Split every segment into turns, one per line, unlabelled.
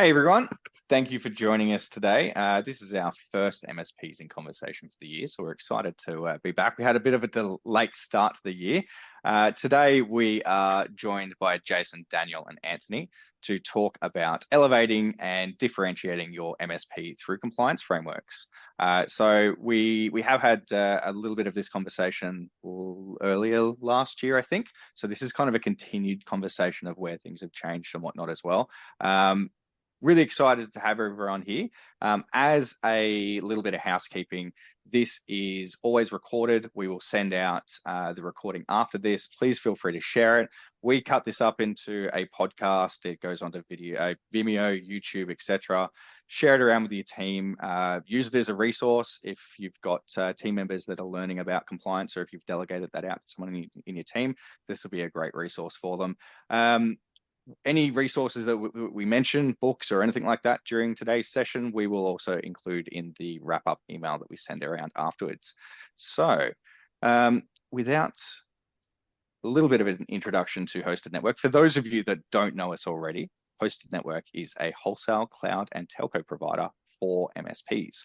Hey everyone, thank you for joining us today. This is our first MSPs in conversation for the year, so we're excited to be back. We had a bit of a late start to the year. Today we are joined by Jason, Daniel, and Anthony to talk about elevating and differentiating your MSP through compliance frameworks. So we have had a little bit of this conversation earlier last year, I think. So this is kind of a continued conversation of where things have changed and whatnot as well. Really excited to have everyone here. As a little bit of housekeeping, this is always recorded. We will send out the recording after this. Please feel free to share it. We cut this up into a podcast. It goes onto video, Vimeo, YouTube, etc. Share it around with your team. Use it as a resource if you've got team members that are learning about compliance, or if you've delegated that out to someone in your team. This will be a great resource for them. Any resources that we mention, books or anything like that during today's session, we will also include in the wrap-up email that we send around afterwards. So without a little bit of an introduction to Hosted Network, for those of you that don't know us already, Hosted Network is a wholesale cloud and telco provider for MSPs.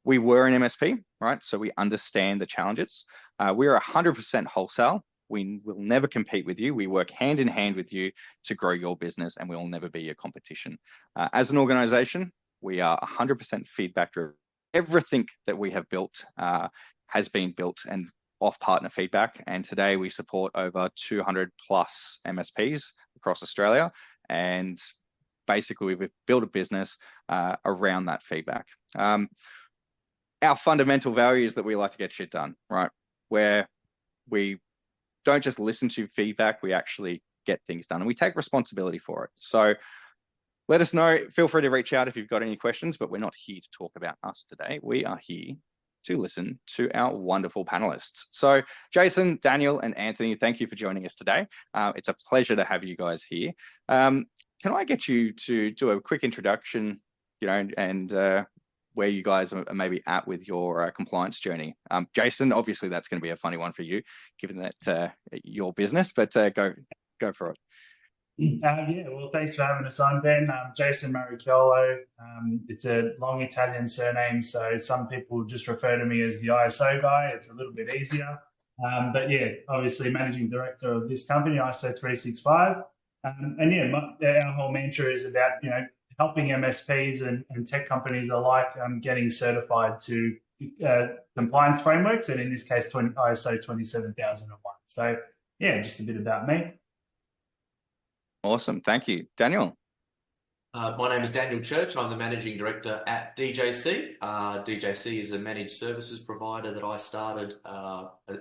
We were an MSP, right? So we understand the challenges. We're 100% wholesale. We will never compete with you. We work hand in hand with you to grow your business, and we will never be your competition. As an organization, we are 100% feedback driven. Everything that we have built has been built and off partner feedback. And today we support over 200 plus MSPs across Australia. And basically we've built a business around that feedback. Our fundamental value is that we like to get shit done, right? Where we don't just listen to feedback, we actually get things done and we take responsibility for it. So let us know, feel free to reach out if you've got any questions, but we're not here to talk about us today. We are here to listen to our wonderful panelists. So Jason, Daniel, and Anthony, thank you for joining us today. It's a pleasure to have you guys here. Can I get you to do a quick introduction, and where you guys are maybe at with your compliance journey? Jason, obviously that's going to be a funny one for you, given that your business, but go for it.
Yeah, well, thanks for having us on, Ben. Jason Maricchiolo. It's a long Italian surname, so some people just refer to me as the ISO guy. It's a little bit easier. But yeah, obviously managing director of this company, ISO 365. And yeah, our whole mantra is about, helping MSPs and tech companies alike getting certified to compliance frameworks, and in this case, ISO 27001. So yeah, just a bit about me.
Awesome, thank you. Daniel?
My name is Daniel Church. I'm the Managing Director at DJC. DJC is a managed services provider that I started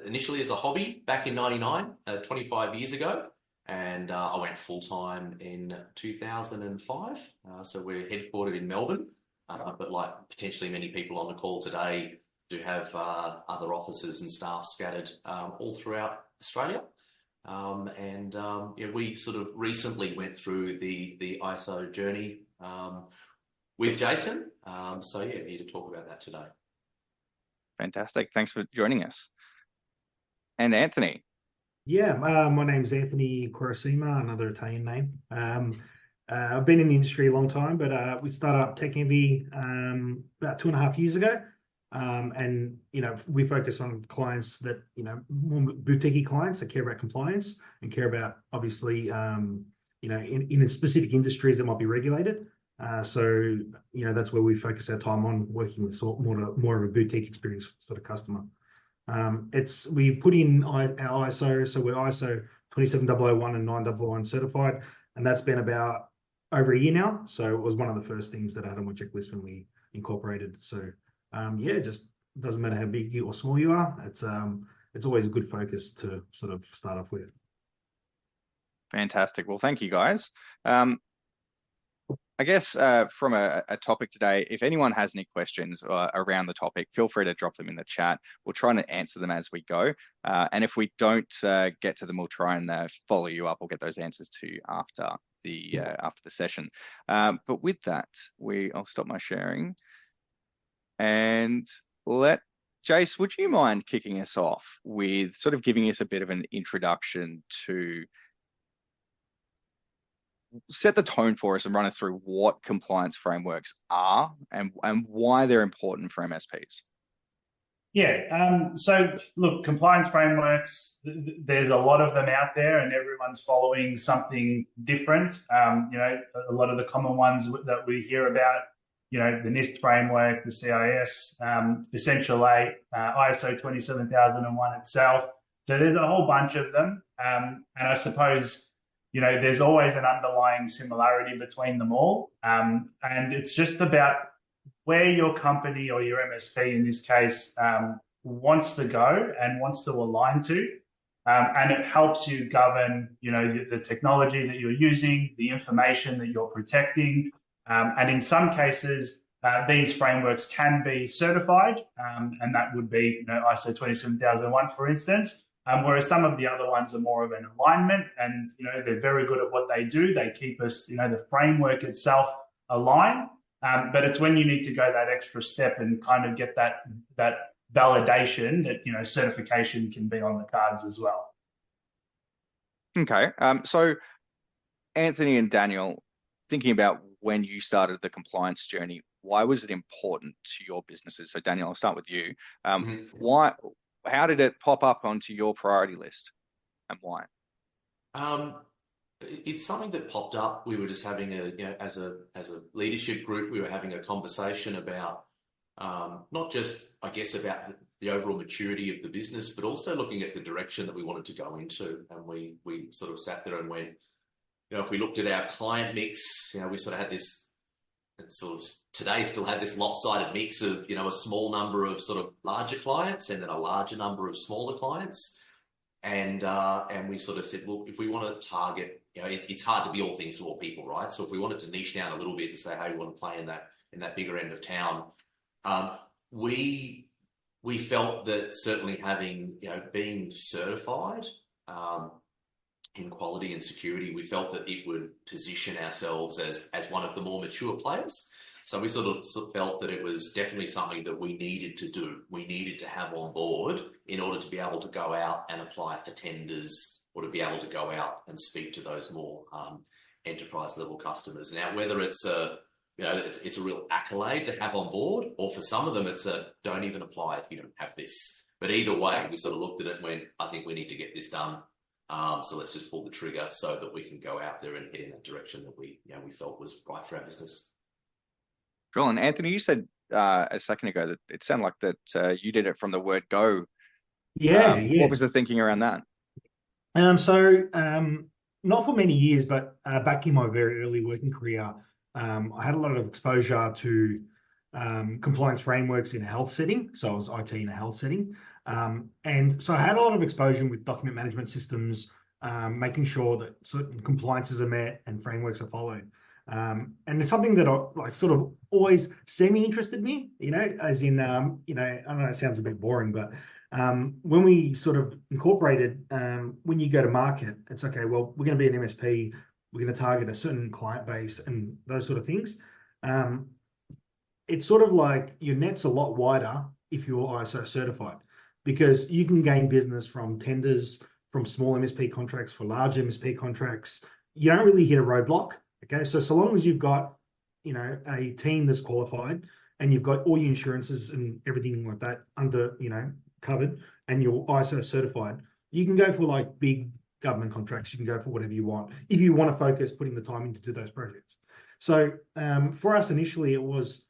initially as a hobby back in '99, 25 years ago. And I went full-time in 2005. So we're headquartered in Melbourne, but like potentially many people on the call today do have other offices and staff scattered all throughout Australia. We sort of recently went through the ISO journey with Jason. So yeah, here to talk about that today.
Fantastic. Thanks for joining us. And Anthony?
Yeah, my name's Anthony Quaresima, another Italian name. I've been in the industry a long time, but we started up TechEnvy about 2.5 years ago. And we focus on clients that, more boutique clients that care about compliance and care about, obviously, in specific industries that might be regulated. So that's where we focus our time on, working with more of a boutique experience sort of customer. We put in our ISO, so we're ISO 27001 and 9001 certified, and that's been about over a year now. So it was one of the first things that I had on my checklist when we incorporated. So yeah, just doesn't matter how big or small you are. It's always a good focus to sort of start off with.
Fantastic. Well, thank you guys. I guess from a topic today, if anyone has any questions around the topic, feel free to drop them in the chat. We'll try and answer them as we go. And if we don't get to them, we'll try and follow you up. We'll get those answers to you after the session. But with that, I'll stop my sharing and Jace, would you mind kicking us off with sort of giving us a bit of an introduction to set the tone for us and run us through what compliance frameworks are and why they're important for MSPs.
Yeah. So look, compliance frameworks, there's a lot of them out there and everyone's following something different. A lot of the common ones that we hear about, the NIST framework, the CIS, Essential 8, ISO 27001 itself. So there's a whole bunch of them. And I suppose, there's always an underlying similarity between them all. And it's just about where your company or your MSP in this case wants to go and wants to align to. And it helps you govern, the technology that you're using, the information that you're protecting. And in some cases, these frameworks can be certified, and that would be ISO 27001, for instance. Whereas some of the other ones are more of an alignment, and they're very good at what they do. They keep us, the framework itself aligned. But it's when you need to go that extra step and kind of get that validation that certification can be on the cards as well.
Okay. So Anthony and Daniel, thinking about when you started the compliance journey, why was it important to your businesses? So Daniel, I'll start with you. How did it pop up onto your priority list, and why?
It's something that popped up. We were just having as a leadership group, we were having a conversation about not just, I guess, about the overall maturity of the business, but also looking at the direction that we wanted to go into. And we sort of sat there and went, if we looked at our client mix, we sort of had this today still have this lopsided mix of, a small number of sort of larger clients and then a larger number of smaller clients. And we sort of said, well, if we want to target, it's hard to be all things to all people, right? So if we wanted to niche down a little bit and say, hey, we want to play in that bigger end of town, we felt that certainly having, being certified in quality and security, we felt that it would position ourselves as one of the more mature players. So we sort of felt that it was definitely something that we needed to do. We needed to have on board in order to be able to go out and apply for tenders or to be able to go out and speak to those more enterprise level customers. Now, whether it's it's a real accolade to have on board, or for some of them, it's a don't even apply if you don't have this. But either way, we sort of looked at it and went, I think we need to get this done. So let's just pull the trigger so that we can go out there and head in that direction that we felt was right for our business.
Cool. And Anthony, you said a second ago that it sounded like that you did it from the word go.
Yeah.
What was the thinking around that?
Not for many years, but back in my very early working career, I had a lot of exposure to compliance frameworks in a health setting. So I was IT in a health setting. And so I had a lot of exposure with document management systems, making sure that certain compliances are met and frameworks are followed. And it's something that sort of always semi-interested me, as in, I don't know, it sounds a bit boring, but when we sort of incorporated, when you go to market, it's okay, well, we're going to be an MSP, we're going to target a certain client base and those sort of things. It's sort of like your net's a lot wider if you're ISO certified, because you can gain business from tenders, from small MSP contracts, for large MSP contracts. You don't really hit a roadblock. Okay, so long as you've got, a team that's qualified and you've got all your insurances and everything like that under, covered, and you're ISO certified, you can go for like big government contracts. You can go for whatever you want if you want to focus putting the time into those projects. So for us initially, it was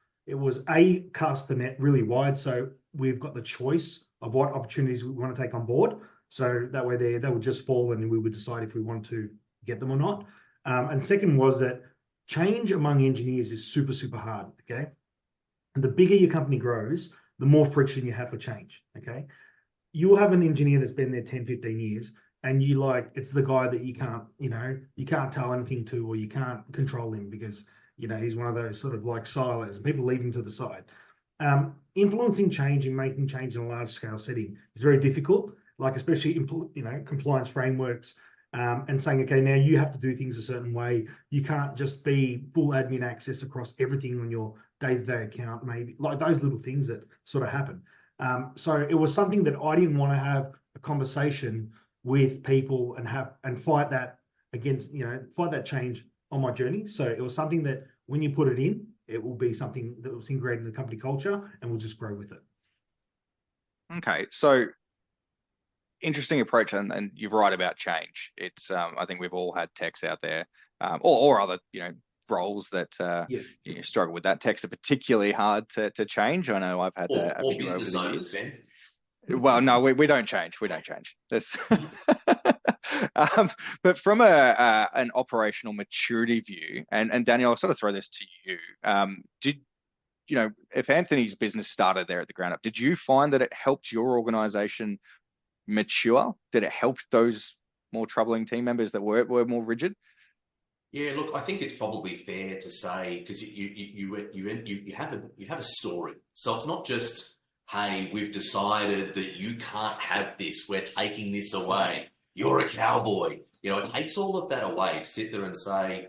cast the net really wide, so we've got the choice of what opportunities we want to take on board. So that way they would just fall and we would decide if we want to get them or not. And second was that change among engineers is super, super hard, okay? And the bigger your company grows, the more friction you have for change, okay? You'll have an engineer that's been there 10, 15 years, and it's the guy that you can't tell anything to, or you can't control him because, he's one of those sort of like silos, and people leave him to the side. Influencing change and making change in a large scale setting is very difficult, like especially, compliance frameworks, and saying, okay, now you have to do things a certain way. You can't just be full admin access across everything on your day-to-day account, maybe like those little things that sort of happen. So it was something that I didn't want to have a conversation with people and fight that against, fight that change on my journey. So it was something that when you put it in, it will be something that was integrated in the company culture and we'll just grow with it.
Okay, so interesting approach, and you're right about change. It's I think we've all had techs out there, or other roles that you struggle with that. Techs are particularly hard to change. I know I've had a few over
business
the
owners,
years.
Ben.
Well, no, we don't change. We don't change. This, but from an operational maturity view, and Daniel, I'll sort of throw this to you. If Anthony's business started there at the ground up, did you find that it helped your organization mature? Did it help those more troubling team members that were more rigid?
Yeah, look, I think it's probably fair to say, because you have a story, so it's not just, hey, we've decided that you can't have this, we're taking this away, you're a cowboy. It takes all of that away to sit there and say,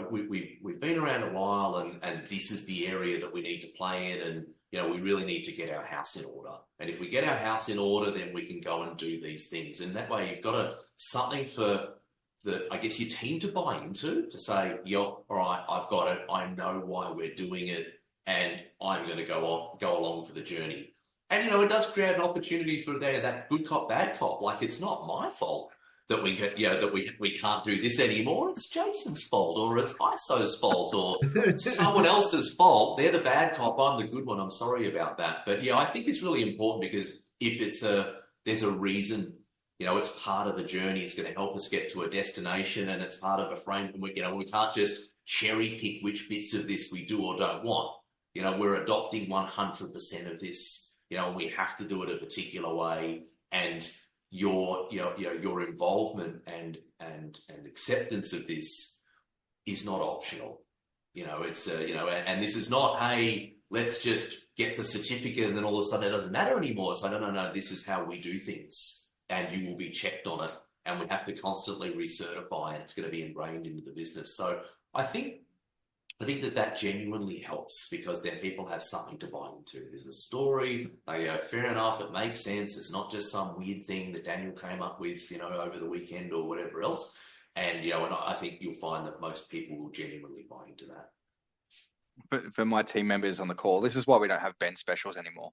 we've been around a while, and this is the area that we need to play in, and we really need to get our house in order. And if we get our house in order, then we can go and do these things. And that way, you've got something for I guess your team to buy into, to say, all right, I've got it, I know why we're doing it, and I'm going to go along for the journey. And it does create an opportunity for that good cop, bad cop. Like, it's not my fault that we can't do this anymore. It's Jason's fault, or it's ISO's fault, or someone else's fault. They're the bad cop, I'm the good one. I'm sorry about that. But I think it's really important, because if there's a reason, it's part of a journey. It's going to help us get to a destination, and it's part of a frame. And we can't just cherry pick which bits of this we do or don't want. We're adopting 100% of this, and we have to do it a particular way. And your involvement and acceptance of this is not optional. It's and this is not, hey, let's just get the certificate and then all of a sudden it doesn't matter anymore. So no, this is how we do things, and you will be checked on it, and we have to constantly recertify, and it's going to be ingrained into the business. So I think that genuinely helps, because then people have something to buy into. There's a story. They go, fair enough, it makes sense. It's not just some weird thing that Daniel came up with, over the weekend or whatever else. And, and I think you'll find that most people will genuinely buy into that.
For my team members on the call, this is why we don't have Ben specials anymore.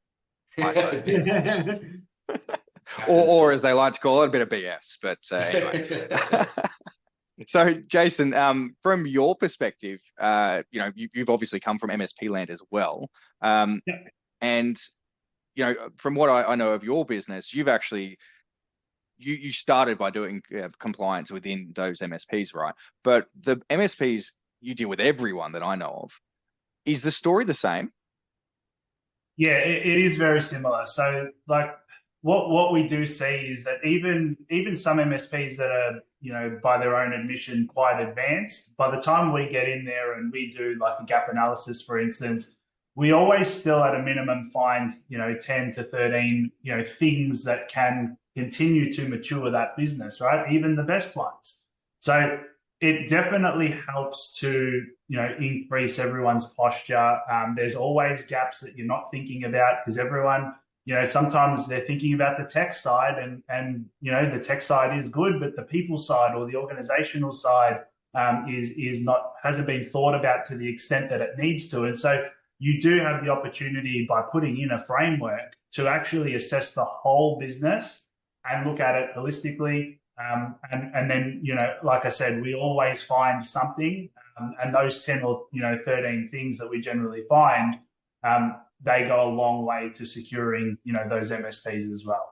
Ben specials.
or as they like to call it, a bit of BS. But anyway. So, Jason, from your perspective, you've obviously come from MSP land as well. And, from what I know of your business, you've actually, you started by doing compliance within those MSPs, right? But the MSPs, you deal with everyone that I know of. Is the story the same?
Yeah, it is very similar. So, like, what we do see is that even some MSPs that are, by their own admission, quite advanced, by the time we get in there and we do like a gap analysis, for instance, we always still at a minimum find, 10 to 13, things that can continue to mature that business, right? Even the best ones. So it definitely helps to, increase everyone's posture. There's always gaps that you're not thinking about, because everyone, sometimes they're thinking about the tech side, and the tech side is good, but the people side or the organizational side hasn't been thought about to the extent that it needs to. And so you do have the opportunity, by putting in a framework, to actually assess the whole business and look at it holistically. And then, like I said, we always find something, and those 10 or 13 things that we generally find, they go a long way to securing, those MSPs as well.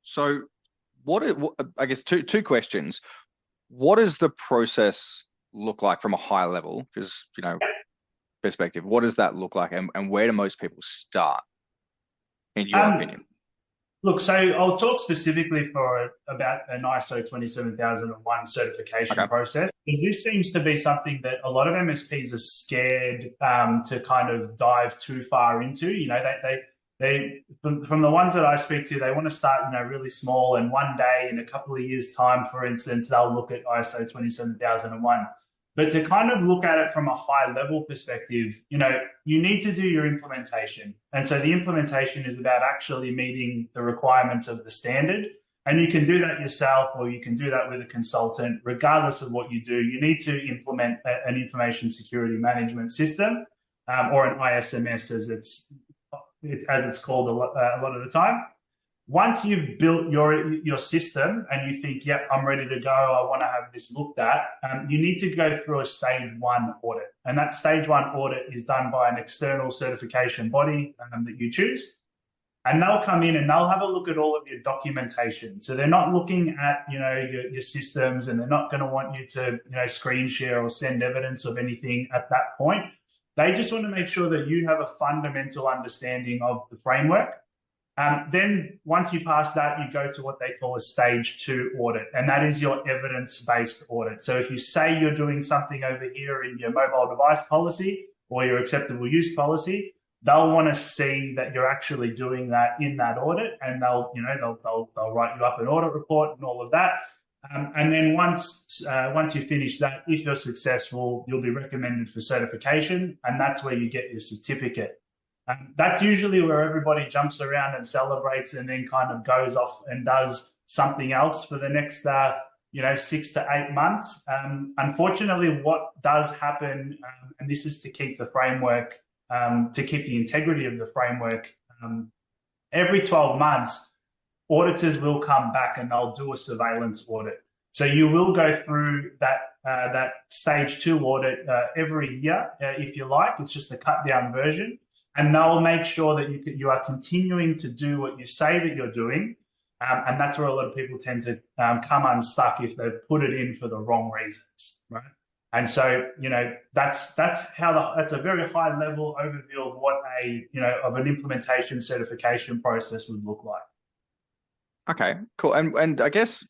So I guess two questions. What does the process look like from a high level? Because, perspective, what does that look like, and where do most people start, in your opinion?
Look, so I'll talk specifically about an ISO 27001 certification process, because this seems to be something that a lot of MSPs are scared to kind of dive too far into. They from the ones that I speak to, they want to start, really small, and one day in a couple of years' time, for instance, they'll look at ISO 27001. But to kind of look at it from a high level perspective, you need to do your implementation. And so the implementation is about actually meeting the requirements of the standard. And you can do that yourself, or you can do that with a consultant. Regardless of what you do, you need to implement an information security management system, or an ISMS as it's called a lot of the time. Once you've built your system and you think, yep, I'm ready to go, I want to have this looked at, you need to go through a stage 1 audit. And that stage 1 audit is done by an external certification body that you choose. And they'll come in and they'll have a look at all of your documentation. So they're not looking at, your systems, and they're not going to want you to, screen share or send evidence of anything at that point. They just want to make sure that you have a fundamental understanding of the framework. Then once you pass that, you go to what they call a stage 2 audit, and that is your evidence-based audit. So if you say you're doing something over here in your mobile device policy or your acceptable use policy, they'll want to see that you're actually doing that in that audit, and they'll write you up an audit report and all of that. And then once you finish that, if you're successful, you'll be recommended for certification, and that's where you get your certificate. That's usually where everybody jumps around and celebrates, and then kind of goes off and does something else for the next 6 to 8 months. Unfortunately, what does happen, and this is to keep the framework, to keep the integrity of the framework, every 12 months, auditors will come back and they'll do a surveillance audit. So you will go through that stage 2 audit every year, if you like. It's just a cut down version. And they'll make sure that you are continuing to do what you say that you're doing. And that's where a lot of people tend to come unstuck if they've put it in for the wrong reasons, right? And so, that's a very high level overview of what of an implementation certification process would look like.
Okay, cool. And I guess,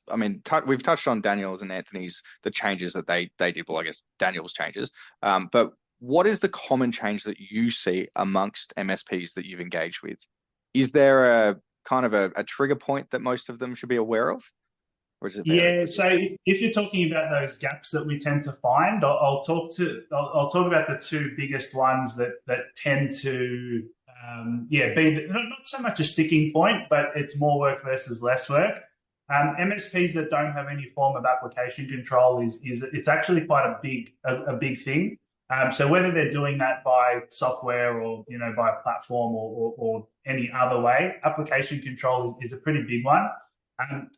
we've touched on Daniel's and Anthony's, the changes that they did. Well, I guess Daniel's changes, but what is the common change that you see amongst MSPs that you've engaged with? Is there a kind of a trigger point that most of them should be aware of? Or is it
Yeah, so if you're talking about those gaps that we tend to find, I'll talk about the 2 biggest ones that tend to be not so much a sticking point, but it's more work versus less work. MSPs that don't have any form of application control it's actually quite a big thing. So whether they're doing that by software or by a platform or any other way, application control is a pretty big one.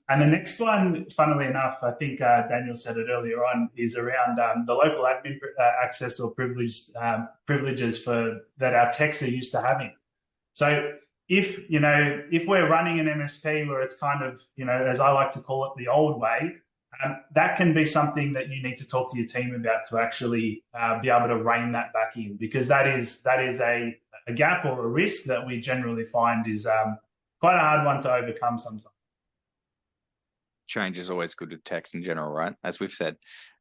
And the next one, funnily enough, I think Daniel said it earlier on, is around the local admin access or privileges that our techs are used to having. So if we're running an MSP where it's kind of, as I like to call it, the old way, that can be something that you need to talk to your team about to actually be able to rein that back in, because that is a gap or a risk that we generally find is quite a hard one to overcome sometimes.
Change is always good with techs in general, right? As we've said.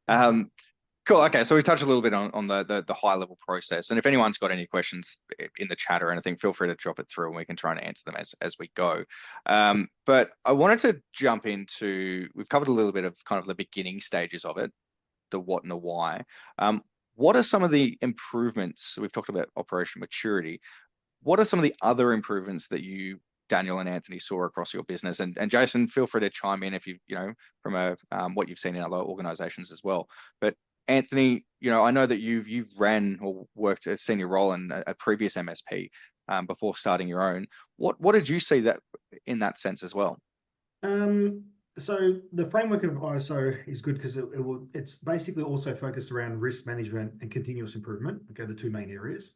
Cool. Okay, so we touched a little bit on the high level process, and if anyone's got any questions in the chat or anything, feel free to drop it through, and we can try and answer them as we go. But I wanted to jump into, we've covered a little bit of kind of the beginning stages of it, the what and the why. What are some of the improvements? We've talked about operational maturity. What are some of the other improvements that you, Daniel and Anthony, saw across your business? And Jason, feel free to chime in if from what you've seen in other organizations as well. But Anthony, I know that you've ran or worked a senior role in a previous MSP before starting your own. What did you see that in that sense as well?
So the framework of ISO is good because it's basically also focused around risk management and continuous improvement. Okay, the 2 main areas.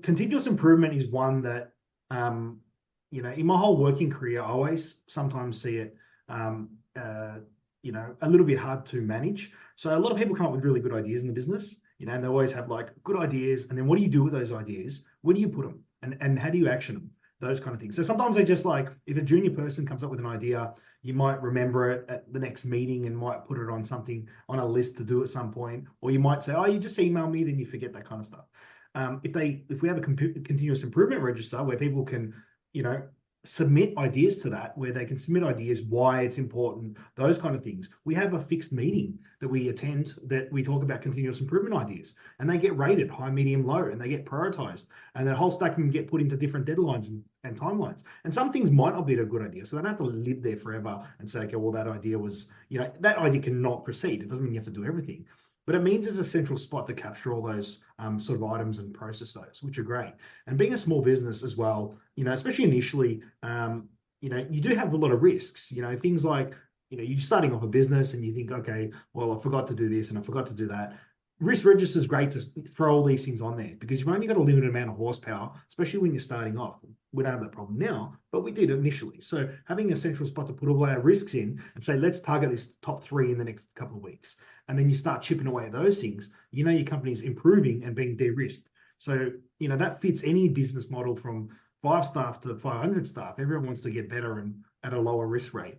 Continuous improvement is one that in my whole working career, I always sometimes see it a little bit hard to manage. So a lot of people come up with really good ideas in the business, and they always have like good ideas. And then what do you do with those ideas? Where do you put them? And how do you action them? Those kind of things. So sometimes they just like, if a junior person comes up with an idea, you might remember it at the next meeting and might put it on a list to do at some point. Or you might say, oh, you just email me, then you forget, that kind of stuff. If we have a continuous improvement register where people can, submit ideas to that, where they can submit ideas, why it's important, those kind of things. We have a fixed meeting that we attend that we talk about continuous improvement ideas, and they get rated high, medium, low, and they get prioritized. And that whole stack can get put into different deadlines and timelines. And some things might not be a good idea, so they don't have to live there forever and say, okay, well, that idea was, that idea cannot proceed. It doesn't mean you have to do everything. But it means there's a central spot to capture all those sort of items and process those, which are great. And being a small business as well, especially initially, you do have a lot of risks. Things like, you're starting off a business and you think, okay, well, I forgot to do this and I forgot to do that. Risk register is great to throw all these things on there because you've only got a limited amount of horsepower, especially when you're starting off. We don't have that problem now, but we did initially. So having a central spot to put all our risks in and say, let's target this top 3 in the next couple of weeks. And then you start chipping away at those things, your company's improving and being de-risked. So, that fits any business model from 5 staff to 500 staff. Everyone wants to get better and at a lower risk rate.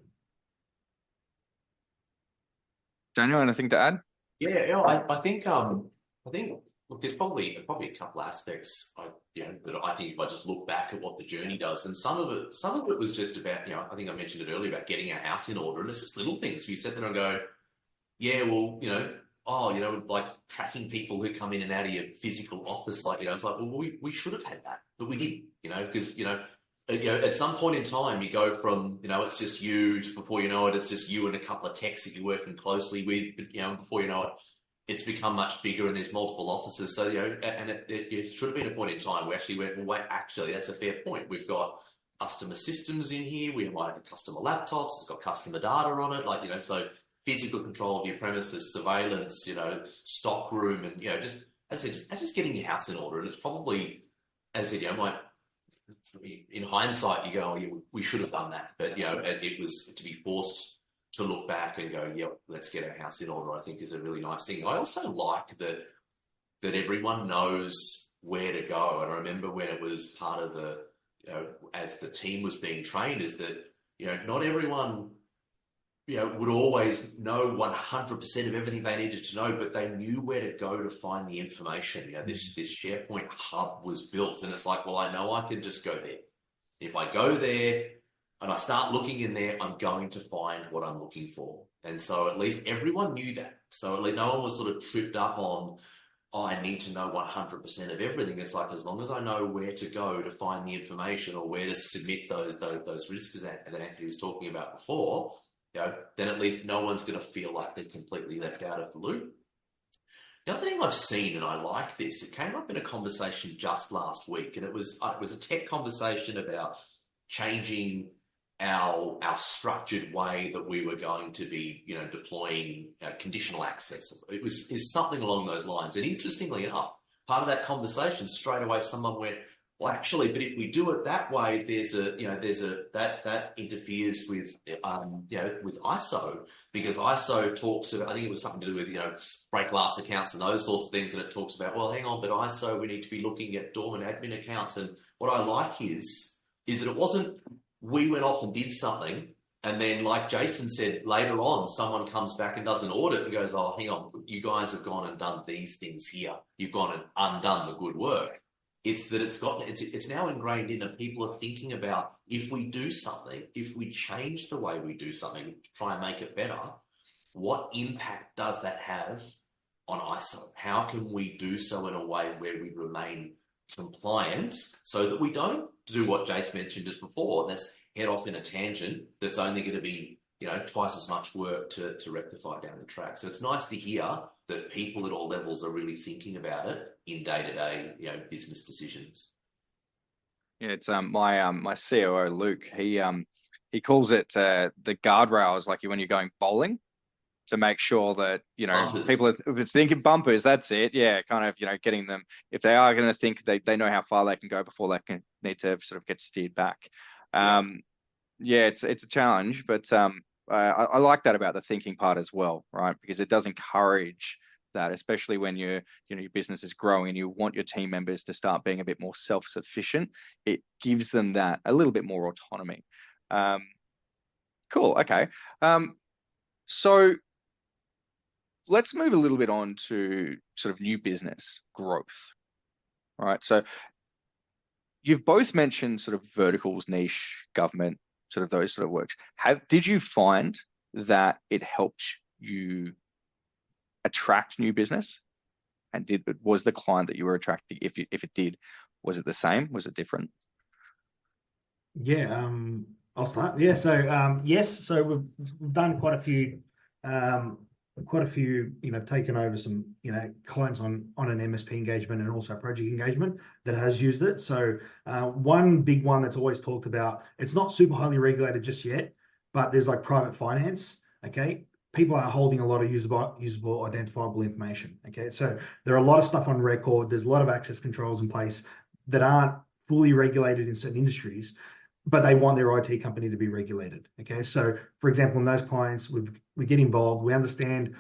Daniel, anything to add?
Yeah, I think look, there's probably a couple aspects that I think if I just look back at what the journey does, and some of it was just about, I think I mentioned it earlier about getting our house in order, and it's just little things. We sit there and go, yeah, well, like tracking people who come in and out of your physical office, like, it's like, well, we should have had that, but we didn't, because, at some point in time, you go from, it's just you to, before you know it, it's just you and a couple of techs that you're working closely with, but, before you know it, it's become much bigger and there's multiple offices. So, and it should have been a point in time where actually went, well, wait, actually, that's a fair point. We've got customer systems in here. We might have customer laptops. It's got customer data on it. Like, so physical control of your premises, surveillance, stock room, and, just, as I said, just getting your house in order. And it's probably, as I said, in hindsight, you go, oh, yeah, we should have done that. But, it was to be forced to look back and go, yep, let's get our house in order, I think is a really nice thing. I also like that everyone knows where to go. And I remember when it was part of the, as the team was being trained, is that, not everyone, would always know 100% of everything they needed to know, but they knew where to go to find the information. This SharePoint hub was built, and it's like, well, I know I can just go there. If I go there and I start looking in there, I'm going to find what I'm looking for. And so at least everyone knew that. So at least no one was sort of tripped up on, oh, I need to know 100% of everything. It's like, as long as I know where to go to find the information or where to submit those risks that Anthony was talking about before, then at least no one's going to feel like they're completely left out of the loop. The other thing I've seen, and I like this, it came up in a conversation just last week, and it was a tech conversation about changing our structured way that we were going to be, deploying conditional access. It's something along those lines. And interestingly enough, part of that conversation, straight away, someone went, well, actually, but if we do it that way, that interferes with, with ISO, because ISO talks about, I think it was something to do with, break glass accounts and those sorts of things. And it talks about, well, hang on, but ISO, we need to be looking at dormant admin accounts. And what I like is that it wasn't, we went off and did something, and then, like Jason said, later on, someone comes back and does an audit and goes, oh, hang on, you guys have gone and done these things here. You've gone and undone the good work. It's that it's now ingrained in, and people are thinking about, if we do something, if we change the way we do something to try and make it better, what impact does that have on ISO? How can we do so in a way where we remain compliant so that we don't do what Jace mentioned just before, and that's head off in a tangent that's only going to be, twice as much work to rectify down the track. So it's nice to hear that people at all levels are really thinking about it in day-to-day, business decisions.
Yeah, it's my COO Luke. He calls it the guardrails, like when you're going bowling, to make sure that
Bumpers.
people are thinking bumpers. That's it. Yeah, kind of getting them, if they are going to think, they know how far they can go before they can need to sort of get steered back. Yeah, it's a challenge, but I like that about the thinking part as well, right? Because it does encourage that, especially when your business is growing and you want your team members to start being a bit more self-sufficient. It gives them that a little bit more autonomy. Cool. Okay. So let's move a little bit on to sort of new business growth. All right. So you've both mentioned sort of verticals, niche, government, sort of those sort of works. Did you find that it helped you attract new business? And was the client that you were attracting, if it did, was it the same? Was it different?
Yeah, I'll start. Yeah, so yes, so we've done quite a few, taken over some, clients on an MSP engagement and also project engagement that has used it. So one big one that's always talked about, it's not super highly regulated just yet, but there's like private finance. Okay, people are holding a lot of usable, identifiable information. Okay, so there are a lot of stuff on record. There's a lot of access controls in place that aren't fully regulated in certain industries, but they want their IT company to be regulated. Okay, so for example, in those clients, we get involved. We understand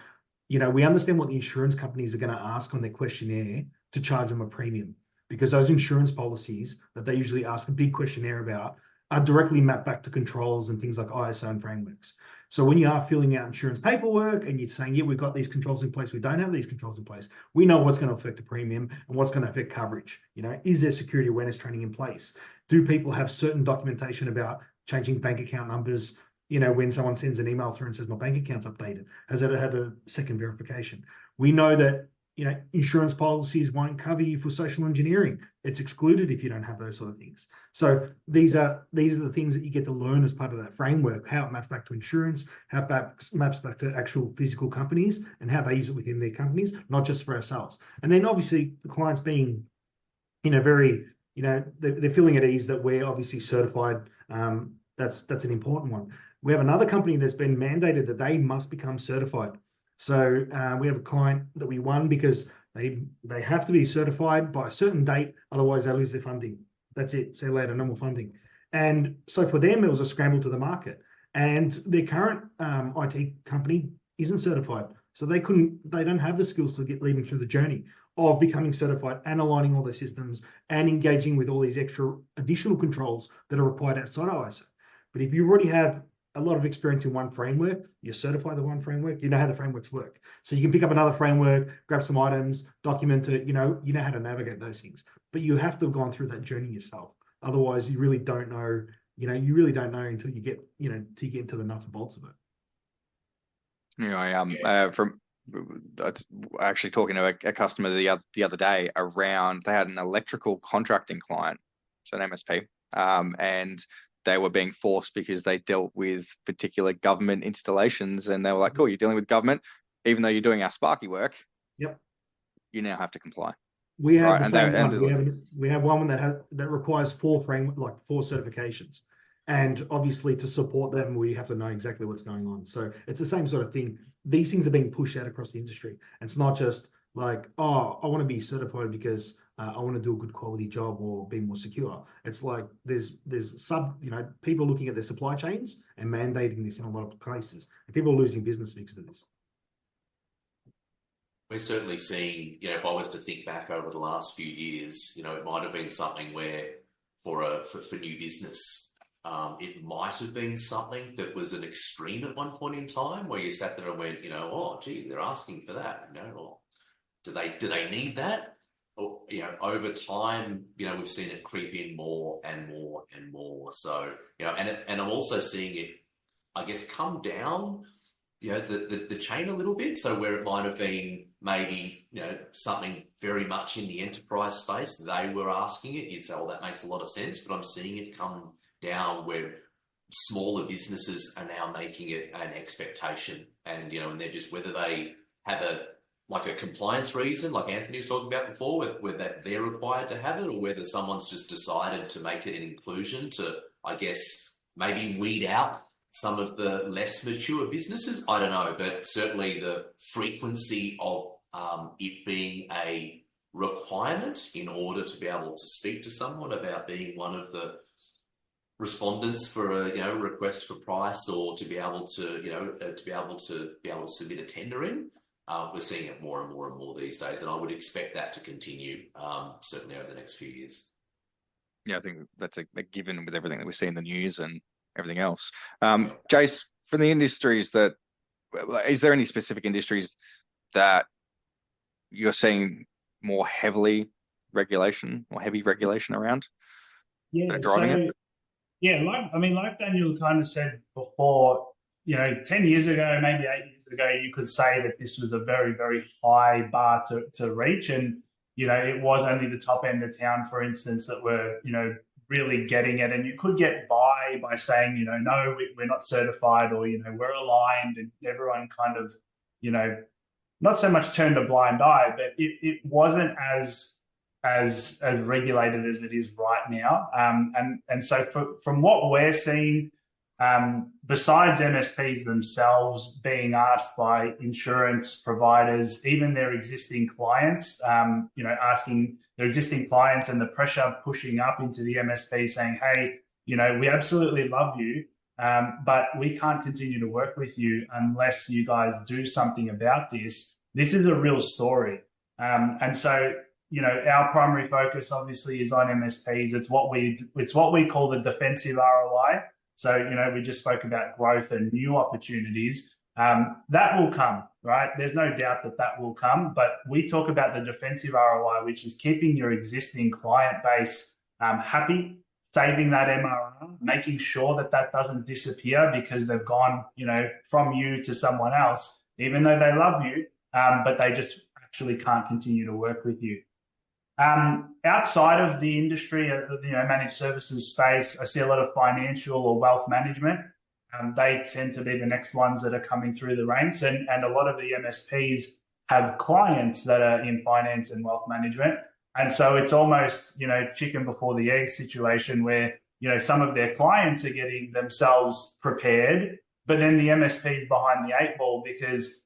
what the insurance companies are going to ask on their questionnaire to charge them a premium, because those insurance policies that they usually ask a big questionnaire about are directly mapped back to controls and things like ISO and frameworks. So when you are filling out insurance paperwork and you're saying, yeah, we've got these controls in place, we don't have these controls in place, we know what's going to affect the premium and what's going to affect coverage. Is there security awareness training in place? Do people have certain documentation about changing bank account numbers? When someone sends an email through and says my bank account's updated, has it had a second verification? We know that insurance policies won't cover you for social engineering. It's excluded if you don't have those sort of things. So these are the things that you get to learn as part of that framework, how it maps back to insurance, how it maps back to actual physical companies, and how they use it within their companies, not just for ourselves. And then obviously the clients being, very, they're feeling at ease that we're obviously certified. That's an important one. We have another company that's been mandated that they must become certified. So we have a client that we won because they have to be certified by a certain date, otherwise they lose their funding. That's it. See you later, no more funding. And so for them, it was a scramble to the market. And their current IT company isn't certified. So they don't have the skills to lead them through the journey of becoming certified and aligning all their systems and engaging with all these extra additional controls that are required outside ISO. But if you already have a lot of experience in one framework, you're certified the one framework, you know how the frameworks work. So you can pick up another framework, grab some items, document it, you know how to navigate those things. But you have to have gone through that journey yourself. Otherwise, you really don't know, until you get, into the nuts and bolts of it.
From actually talking to a customer the other day around, they had an electrical contracting client, so an MSP, and they were being forced because they dealt with particular government installations, and they were like, "Cool, you're dealing with government, even though you're doing our Sparky work.
Yep.
You now have to comply."
We have the same one. We have one that requires four certifications, and obviously to support them, we have to know exactly what's going on. So it's the same sort of thing. These things are being pushed out across the industry, and it's not just like, oh, I want to be certified because I want to do a good quality job or be more secure. It's like there's people looking at their supply chains and mandating this in a lot of places, and people are losing business because of this.
We're certainly seeing, if I was to think back over the last few years, it might have been something where for new business, it might have been something that was an extreme at one point in time where you sat there and went, oh, gee, they're asking for that, or do they need that? Or, over time, we've seen it creep in more and more and more. So, and I'm also seeing it, I guess, come down, the chain a little bit. So where it might have been maybe, something very much in the enterprise space, they were asking it, you'd say, oh, that makes a lot of sense. But I'm seeing it come down where smaller businesses are now making it an expectation. And, and they're just, whether they have a compliance reason, like Anthony was talking about before, whether they're required to have it, or whether someone's just decided to make it an inclusion to, I guess, maybe weed out some of the less mature businesses. I don't know, but certainly the frequency of it being a requirement in order to be able to speak to someone about being one of the respondents for a request for price, or to be able to submit a tender in. We're seeing it more and more and more these days, and I would expect that to continue certainly over the next few years.
Yeah, I think that's a given with everything that we see in the news and everything else. Jace, from the industries is there any specific industries that you're seeing more heavy regulation around?
Yeah,
that are driving it?
Yeah, like Daniel kind of said before, 10 years ago, maybe 8 years ago, you could say that this was a very, very high bar to reach. And, it was only the top end of town, for instance, that were, really getting it. And you could get by saying, no, we're not certified, or, we're aligned, and everyone kind of, not so much turned a blind eye, but it wasn't as regulated as it is right now. And so from what we're seeing, besides MSPs themselves being asked by insurance providers, even their existing clients, asking their existing clients, and the pressure pushing up into the MSP saying, hey, we absolutely love you, but we can't continue to work with you unless you guys do something about this. This is a real story. And so, our primary focus obviously is on MSPs. It's what we call the defensive ROI. So, we just spoke about growth and new opportunities. That will come, right? There's no doubt that will come. But we talk about the defensive ROI, which is keeping your existing client base happy, saving that MRR, making sure that doesn't disappear because they've gone, from you to someone else, even though they love you, but they just actually can't continue to work with you. Outside of the industry, managed services space, I see a lot of financial or wealth management. They tend to be the next ones that are coming through the ranks, and a lot of the MSPs have clients that are in finance and wealth management. And so it's almost, chicken before the egg situation where, some of their clients are getting themselves prepared, but then the MSP's behind the eight ball because,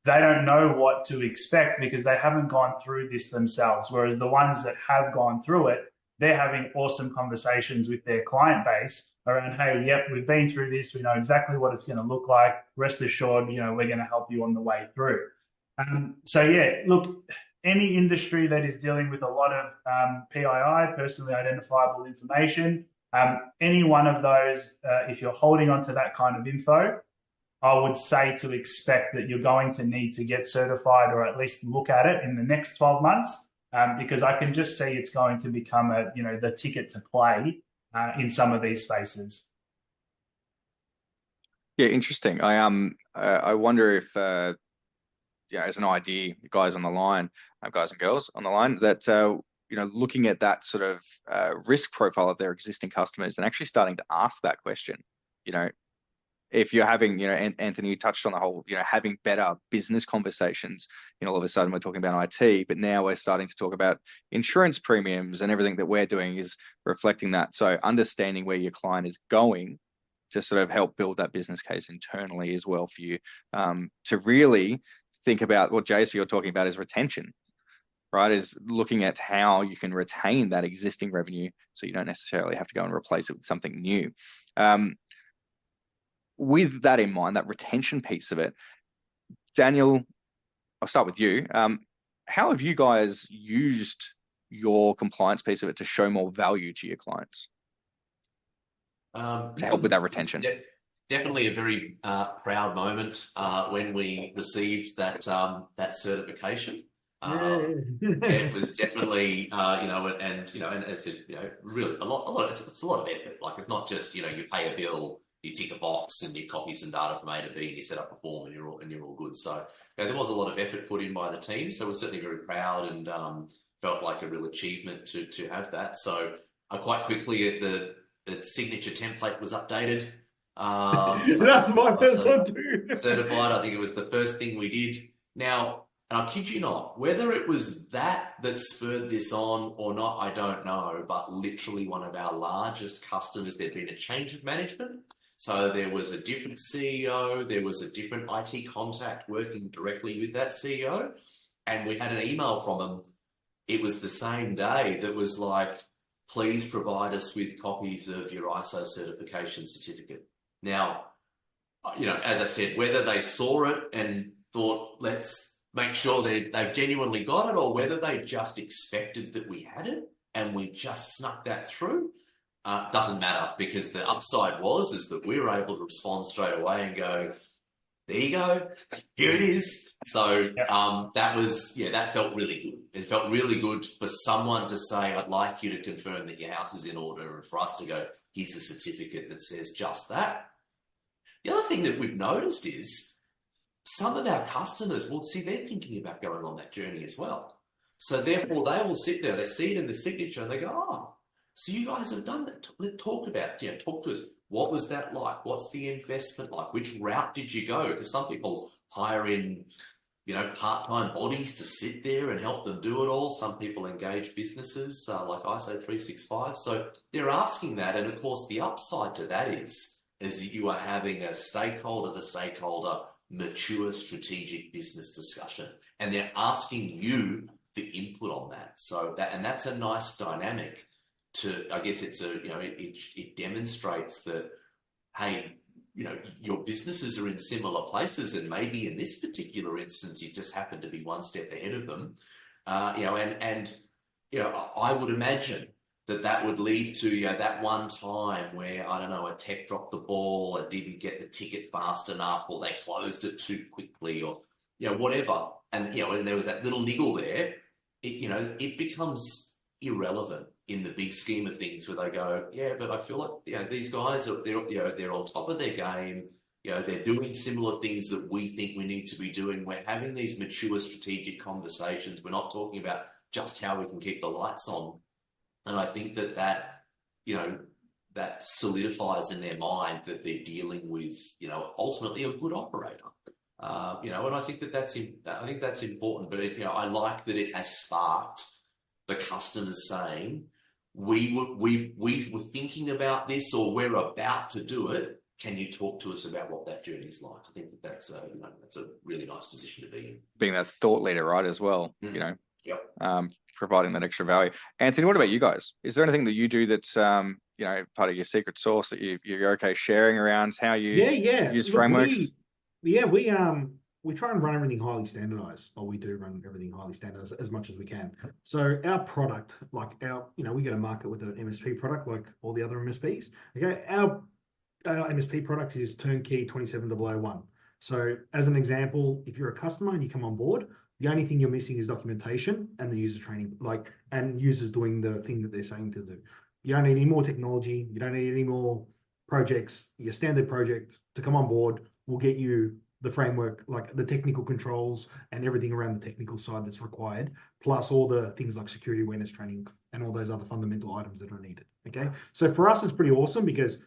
they don't know what to expect because they haven't gone through this themselves. Whereas the ones that have gone through it, they're having awesome conversations with their client base around, hey, yep, we've been through this. We know exactly what it's going to look like. Rest assured, we're going to help you on the way through. So yeah, look, any industry that is dealing with a lot of PII, personally identifiable information, any one of those, if you're holding on to that kind of info, I would say to expect that you're going to need to get certified or at least look at it in the next 12 months, because I can just see it's going to become the ticket to play in some of these spaces.
Yeah, interesting. I wonder if as an idea, guys on the line, guys and girls on the line, that looking at that sort of risk profile of their existing customers and actually starting to ask that question, if you're having, Anthony, you touched on the whole, having better business conversations, all of a sudden we're talking about IT, but now we're starting to talk about insurance premiums, and everything that we're doing is reflecting that. So understanding where your client is going to sort of help build that business case internally as well for you, to really think about what Jason, you're talking about is retention, right? Is looking at how you can retain that existing revenue so you don't necessarily have to go and replace it with something new. With that in mind, that retention piece of it, Daniel, I'll start with you. How have you guys used your compliance piece of it to show more value to your clients to help with that retention?
Definitely a very proud moment when we received that certification. It was definitely, and as I said, really a lot. It's a lot of effort. Like, it's not just you pay a bill, you tick a box, and you copy some data from A to B, and you set up a form, and you're all good. So there was a lot of effort put in by the team. So we're certainly very proud and felt like a real achievement to have that. So quite quickly the signature template was updated.
So that's my first one too.
Certified. I think it was the first thing we did. Now, and I kid you not, whether it was that spurred this on or not, I don't know. But literally one of our largest customers, there'd been a change of management. So there was a different CEO, there was a different IT contact working directly with that CEO, and we had an email from them. It was the same day that was like, please provide us with copies of your ISO certification certificate. Now, as I said, whether they saw it and thought, let's make sure they've genuinely got it, or whether they just expected that we had it and we just snuck that through, doesn't matter, because the upside is that we were able to respond straight away and go, there you go, here it is. So
Yeah.
that felt really good. It felt really good for someone to say, I'd like you to confirm that your house is in order, and for us to go, here's a certificate that says just that. The other thing that we've noticed is some of our customers, well, see, they're thinking about going on that journey as well. So therefore, they will sit there, they see it in the signature, and they go, oh, so you guys have done that. Let's talk about, talk to us. What was that like? What's the investment like? Which route did you go? Because some people hire in, part-time bodies to sit there and help them do it all. Some people engage businesses like ISO 365. So they're asking that. And of course, the upside to that is that you are having a stakeholder-to-stakeholder mature strategic business discussion. And they're asking you for input on that. So that's a nice dynamic. I guess it demonstrates that, hey, your businesses are in similar places, and maybe in this particular instance, you just happen to be one step ahead of them. I would imagine that would lead to, that one time where, I don't know, a tech dropped the ball or didn't get the ticket fast enough, or they closed it too quickly, or, whatever. And, and there was that little niggle there, it becomes irrelevant in the big scheme of things, where they go, yeah, but I feel like, these guys are, they're on top of their game. They're doing similar things that we think we need to be doing. We're having these mature strategic conversations. We're not talking about just how we can keep the lights on. And I think that solidifies in their mind that they're dealing with, ultimately a good operator. And I think that's important. But I like that it has sparked the customers saying, we were thinking about this, or we're about to do it. Can you talk to us about what that journey is like? I think that's a really nice position to be in.
Being that thought leader, right, as well.
Yep.
Providing that extra value. Anthony, what about you guys? Is there anything that you do that's part of your secret sauce that you're okay sharing around how you use frameworks?
We try and run everything highly standardized. Or we do run everything highly standardized as much as we can. So our product, like we go to market with an MSP product like all the other MSPs. Okay, our MSP product is turnkey 27001. So as an example, if you're a customer and you come on board, the only thing you're missing is documentation and the user training, and users doing the thing that they're saying to do. You don't need any more technology. You don't need any more projects. Your standard project to come on board will get you the framework, like the technical controls and everything around the technical side that's required, plus all the things like security awareness training and all those other fundamental items that are needed. Okay, so for us, it's pretty awesome because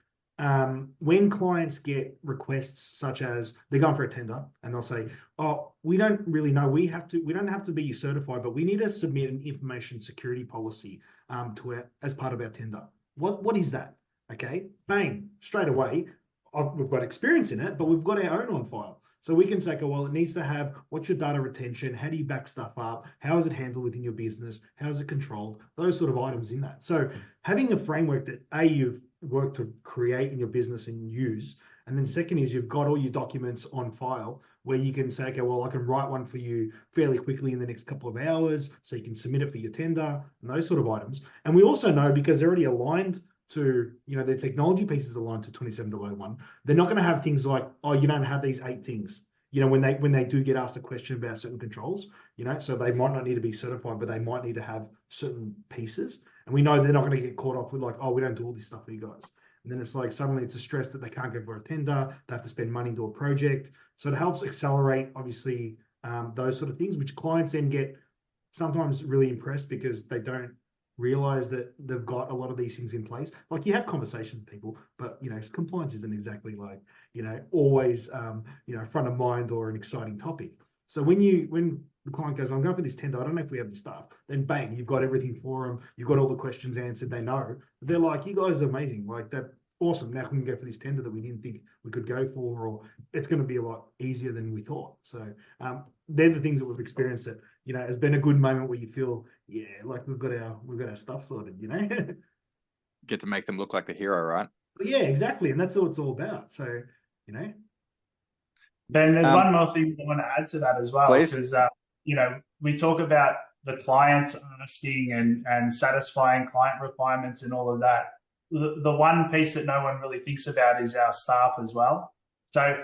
when clients get requests such as they're going for a tender and they'll say, oh, we don't really know, we don't have to be certified, but we need to submit an information security policy as part of our tender. What is that? Okay, bang, straight away, we've got experience in it, but we've got our own on file. So we can say, well, it needs to have, what's your data retention? How do you back stuff up? How is it handled within your business? How is it controlled? Those sort of items in that. So having a framework that you've worked to create in your business and use, and then second is you've got all your documents on file where you can say, okay, well, I can write one for you fairly quickly in the next couple of hours, so you can submit it for your tender and those sort of items. And we also know, because they're already aligned to, their technology pieces aligned to 27001, they're not going to have things like, oh, you don't have these 8 things, when they do get asked a question about certain controls, so they might not need to be certified, but they might need to have certain pieces. And we know they're not going to get caught up with like, oh, we don't do all this stuff for you guys. And then it's like, suddenly it's a stress that they can't go for a tender, they have to spend money to a project. So it helps accelerate, obviously, those sort of things, which clients then get sometimes really impressed because they don't realize that they've got a lot of these things in place. Like, you have conversations with people, but compliance isn't exactly like always front of mind or an exciting topic. So when the client goes, I'm going for this tender, I don't know if we have the stuff, then bang, you've got everything for them, you've got all the questions answered, they know. They're like, you guys are amazing, like that, awesome, now we can go for this tender that we didn't think we could go for, or it's going to be a lot easier than we thought. So they're the things that we've experienced that has been a good moment where you feel, like we've got our stuff sorted.
Get to make them look like the hero, right?
But yeah, exactly, and that's all it's all about. So
Ben, there's one more thing I want to add to that as well,
please.
Because we talk about the clients asking and satisfying client requirements and all of that. The one piece that no one really thinks about is our staff as well. So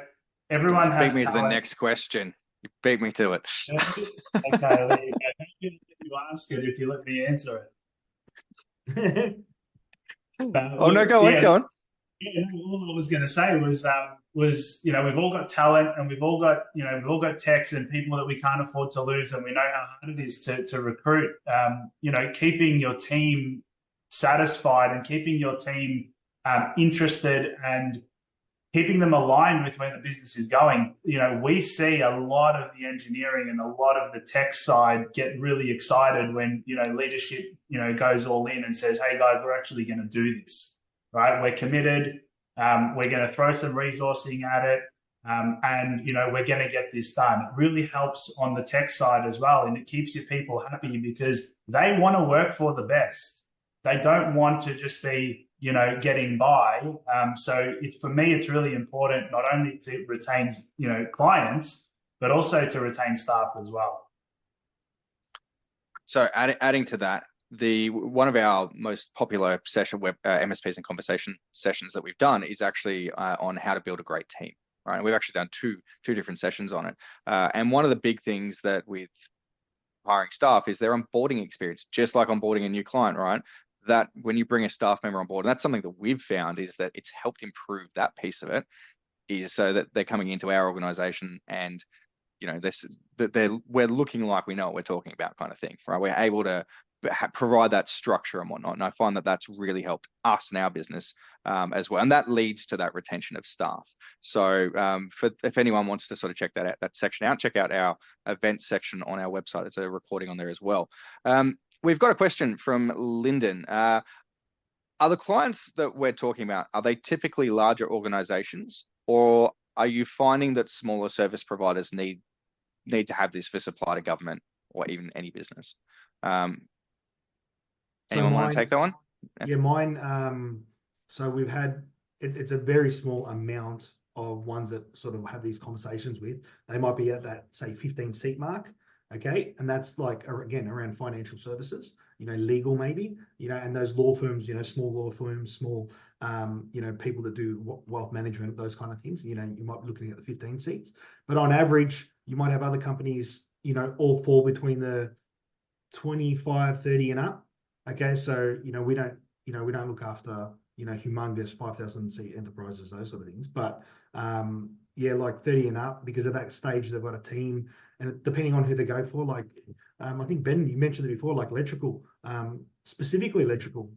everyone
You
has
beat me to the
talent.
next question. You beat me to it.
Okay, there you go. Maybe you ask it if you let me answer it.
Oh no,
Look,
go on,
yeah,
go on.
yeah, no, all I was going to say was we've all got talent and we've all got techs and people that we can't afford to lose, and we know how hard it is to recruit. Keeping your team satisfied and keeping your team interested and keeping them aligned with where the business is going. We see a lot of the engineering and a lot of the tech side get really excited when leadership goes all in and says, "Hey guys, we're actually going to do this." Right? We're committed. We're going to throw some resourcing at it, and we're going to get this done. It really helps on the tech side as well, and it keeps your people happy because they want to work for the best. They don't want to just be getting by. So for me, it's really important not only to retain clients, but also to retain staff as well.
So adding to that, one of our most popular session MSPs and conversation sessions that we've done is actually on how to build a great team, right? And we've actually done two different sessions on it. And one of the big things that with hiring staff is their onboarding experience, just like onboarding a new client, right? That when you bring a staff member on board, and that's something that we've found is that it's helped improve that piece of it, is so that they're coming into our organization and we're looking like we know what we're talking about, kind of thing, right? We're able to provide that structure and whatnot, and I find that that's really helped us in our business as well, and that leads to that retention of staff. So if anyone wants to sort of check that section out, check out our event section on our website. It's a recording on there as well. We've got a question from Lyndon. Are the clients that we're talking about, are they typically larger organizations, or are you finding that smaller service providers need to have this for supply to government or even any business? Anyone want to take that one?
Yeah, mine. So we've had, it's a very small amount of ones that sort of have these conversations with. They might be at that, say, 15 seat mark. Okay. And that's like, again, around financial services, legal maybe, and those law firms, small law firms, small, people that do wealth management, those kind of things, you might be looking at the 15 seats. But on average, you might have other companies, all fall between the 25, 30 and up. Okay. So, we don't look after, humongous 5,000 seat enterprises, those sort of things. But like 30 and up, because at that stage, they've got a team. And depending on who they go for, like, I think, Ben, you mentioned it before, like electrical, specifically electrical.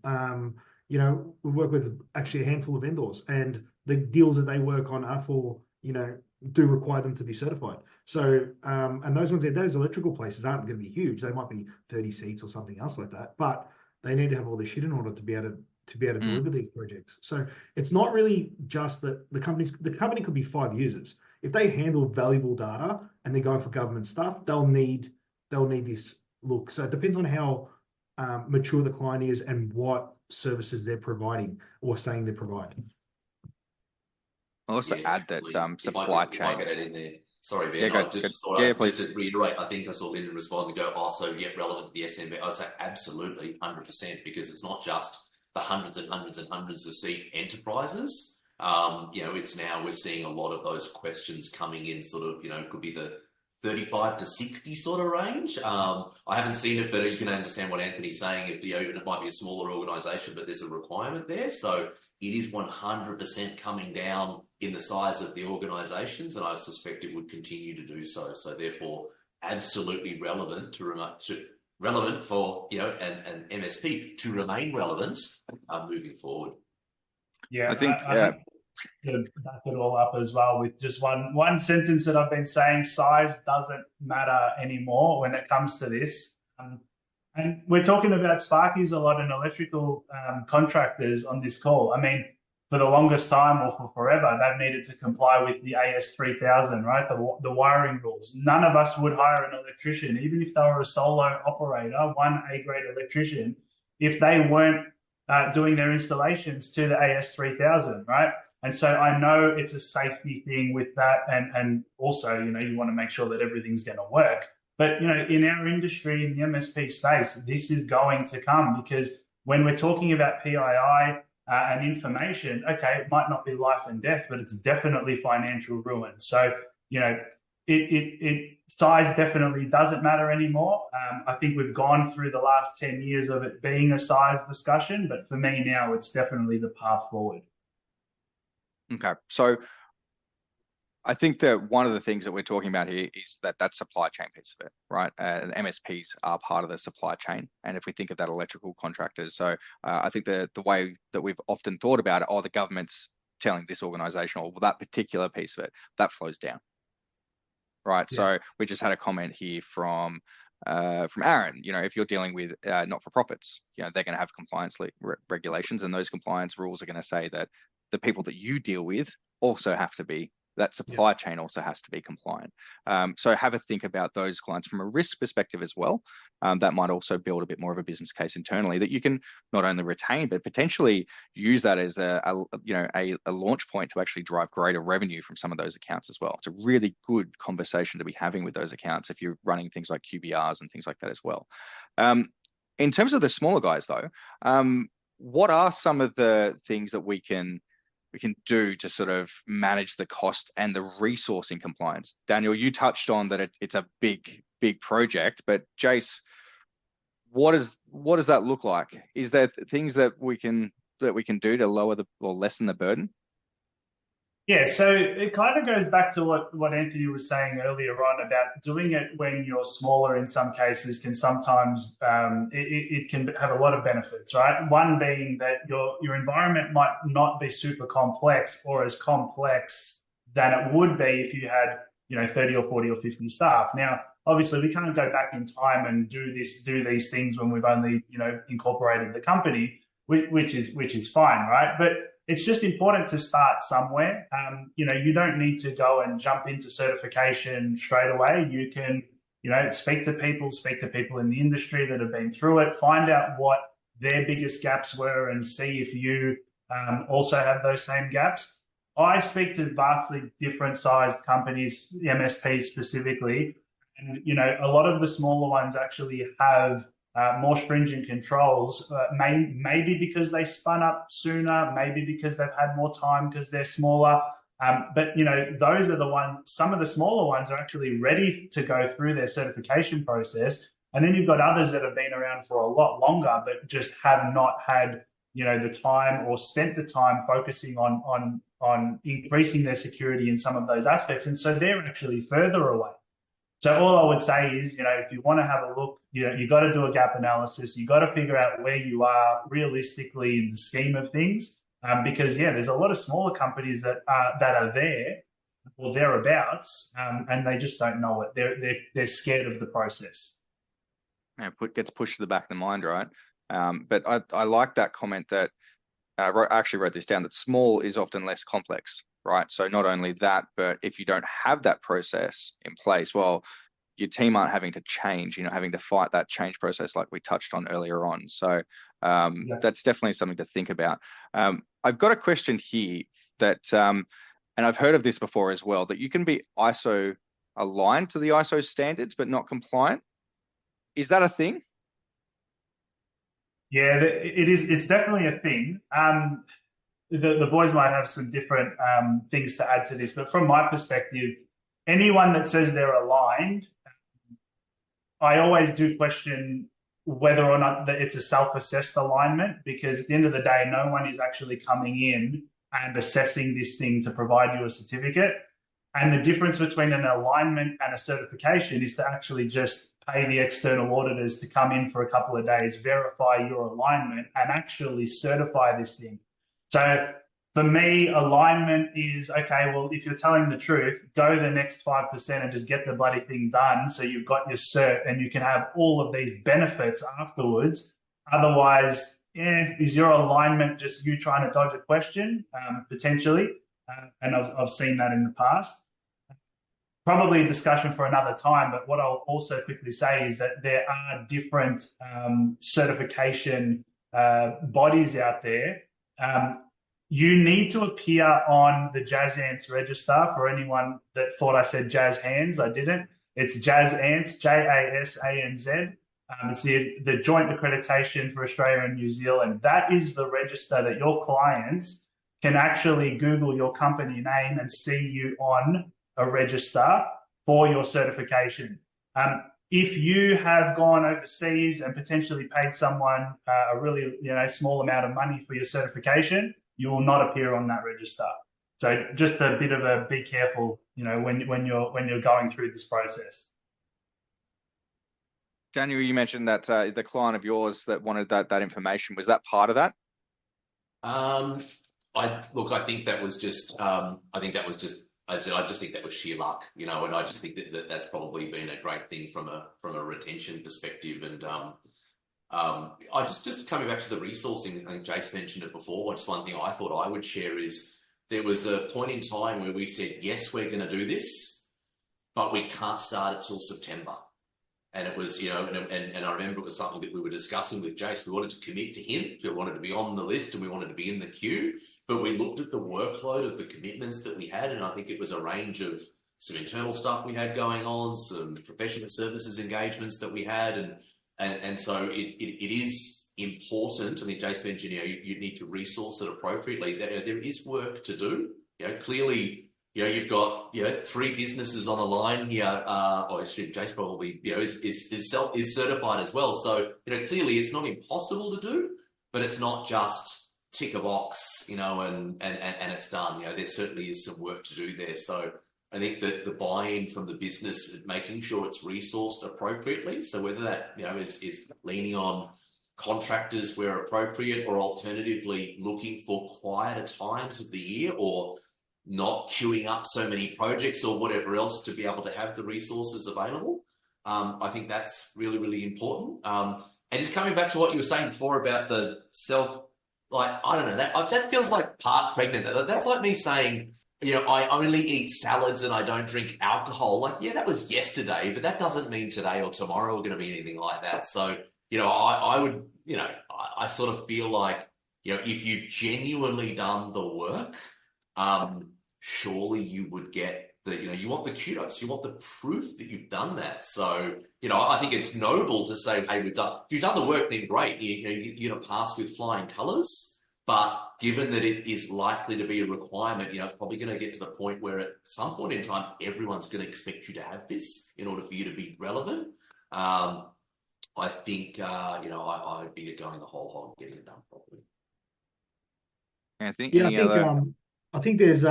We work with actually a handful of vendors, and the deals that they work on are for, do require them to be certified. So, and those electrical places aren't going to be huge. They might be 30 seats or something else like that, but they need to have all their shit in order to be able to deliver these projects. So it's not really just that the company could be 5 users. If they handle valuable data and they're going for government stuff, they'll need this look. So it depends on how mature the client is and what services they're providing or saying they're providing.
I'll also add that supply chain.
If I get it in there. Sorry, Ben.
Yeah,
just to reiterate, I think I saw Lyndon respond and go, so relevant to the SMB. I'd say absolutely 100%, because it's not just the hundreds and hundreds and hundreds of seat enterprises. It's now we're seeing a lot of those questions coming in sort of, could be the 35 to 60 sort of range. I haven't seen it, but you can understand what Anthony's saying. If it might be a smaller organization, but there's a requirement there. So it is 100% coming down in the size of the organizations, and I suspect it would continue to do so. So therefore, absolutely relevant relevant for an MSP to remain relevant moving forward.
Yeah, I think to back it all up as well with just one sentence that I've been saying: size doesn't matter anymore when it comes to this. And we're talking about Sparkies a lot and electrical contractors on this call. I mean, for the longest time or for forever, they've needed to comply with the AS3000, right? The wiring rules. None of us would hire an electrician, even if they were a solo operator, one A-grade electrician, if they weren't doing their installations to the AS3000, right? And so I know it's a safety thing with that. And also, you want to make sure that everything's going to work. But, in our industry, in the MSP space, this is going to come, because when we're talking about PII, and information, okay, it might not be life and death, but it's definitely financial ruin. So, size definitely doesn't matter anymore. I think we've gone through the last 10 years of it being a size discussion, but for me now, it's definitely the path forward.
Okay, so I think that one of the things that we're talking about here is that supply chain piece of it, right? MSPs are part of the supply chain. And if we think of that, electrical contractors. So I think the way that we've often thought about it, the government's telling this organization or that particular piece of it, that flows down. Right. Yeah. So we just had a comment here from Aaron. If you're dealing with not-for-profits, they're going to have compliance regulations, and those compliance rules are going to say that the people that you deal with also have to be, that supply chain also has to be compliant. So have a think about those clients from a risk perspective as well. That might also build a bit more of a business case internally that you can not only retain, but potentially use that as a launch point to actually drive greater revenue from some of those accounts as well. It's a really good conversation to be having with those accounts if you're running things like QBRs and things like that as well. In terms of the smaller guys though, what are some of the things that we can do to sort of manage the cost and the resourcing compliance? Daniel, you touched on that it's a big project, but Jace, what does that look like? Is there things that we can do to lower or lessen the burden?
Yeah, so it kind of goes back to what Anthony was saying earlier on about doing it when you're smaller. In some cases, can sometimes it can have a lot of benefits, right? One being that your environment might not be super complex or as complex than it would be if you had 30 or 40 or 50 staff. Now, obviously, we can't go back in time and do these things when we've only incorporated the company, which is fine, right? But it's just important to start somewhere. You don't need to go and jump into certification straight away. You can, speak to people in the industry that have been through it, find out what their biggest gaps were and see if you also have those same gaps. I speak to vastly different sized companies, MSPs specifically, and, a lot of the smaller ones actually have more stringent controls, maybe because they spun up sooner, maybe because they've had more time because they're smaller. But those are the ones. Some of the smaller ones are actually ready to go through their certification process, and then you've got others that have been around for a lot longer, but just have not had the time or spent the time focusing on increasing their security in some of those aspects, and so they're actually further away. So all I would say is, if you want to have a look, you got to do a gap analysis. You got to figure out where you are realistically in the scheme of things, because there's a lot of smaller companies that are there or thereabouts, and they just don't know it. They're scared of the process.
Yeah, gets pushed to the back of the mind, right? But I like that comment that I actually wrote this down, that small is often less complex. Right. So not only that, but if you don't have that process in place, well, your team aren't having to change, having to fight that change process like we touched on earlier on. So that's definitely something to think about. I've got a question here that, and I've heard of this before as well, that you can be ISO aligned to the ISO standards, but not compliant. Is that a thing?
Yeah, it is. It's definitely a thing. The boys might have some different things to add to this, but from my perspective, anyone that says they're aligned, I always do question whether or not that it's a self-assessed alignment, because at the end of the day, no one is actually coming in and assessing this thing to provide you a certificate. And the difference between an alignment and a certification is to actually just pay the external auditors to come in for a couple of days, verify your alignment, and actually certify this thing. So for me, alignment is, okay, well, if you're telling the truth, go the next 5% and just get the bloody thing done so you've got your cert and you can have all of these benefits afterwards. Otherwise, is your alignment just you trying to dodge a question, potentially? And I've seen that in the past. Probably a discussion for another time, but what I'll also quickly say is that there are different certification bodies out there. You need to appear on the Jazz Ants register. For anyone that thought I said Jazz Hands, I didn't. It's Jazz Ants, JASANZ. It's the joint accreditation for Australia and New Zealand. That is the register that your clients can actually Google your company name and see you on a register for your certification. If you have gone overseas and potentially paid someone a really small amount of money for your certification, you will not appear on that register. So just a bit of a be careful, when you're going through this process.
Daniel, you mentioned that the client of yours that wanted that information, was that part of that?
I think that was just I said, I just think that was sheer luck, and I just think that's probably been a great thing from a retention perspective. And I just coming back to the resourcing, I think Jace mentioned it before. Just one thing I thought I would share is there was a point in time where we said, yes, we're going to do this, but we can't start it till September. And it was, and I remember it was something that we were discussing with Jace. We wanted to commit to him. We wanted to be on the list and we wanted to be in the queue. But we looked at the workload of the commitments that we had. And I think it was a range of some internal stuff we had going on, some professional services engagements that we had. And so it is important. I mean, Jace mentioned, you need to resource it appropriately. There is work to do. Clearly, you've got 3 businesses on the line here. Or Jace probably is certified as well. So clearly it's not impossible to do, but it's not just tick a box, and it's done. There certainly is some work to do there. So I think that the buy-in from the business, making sure it's resourced appropriately. So whether that is leaning on contractors where appropriate, or alternatively looking for quieter times of the year, or not queuing up so many projects or whatever else to be able to have the resources available. I think that's really, really important. And just coming back to what you were saying before about the I don't know, that feels like part pregnant. That's like me saying, I only eat salads and I don't drink alcohol. That was yesterday, but that doesn't mean today or tomorrow are going to be anything like that. So, I would, I sort of feel like, if you've genuinely done the work, surely you would get you want the kudos, you want the proof that you've done that. So, I think it's noble to say, hey, if you've done the work, then great. You're going to pass with flying colors. But given that it is likely to be a requirement, it's probably going to get to the point where at some point in time, everyone's going to expect you to have this in order for you to be relevant. I think, I'd be going the whole hog getting it done properly.
I think
there's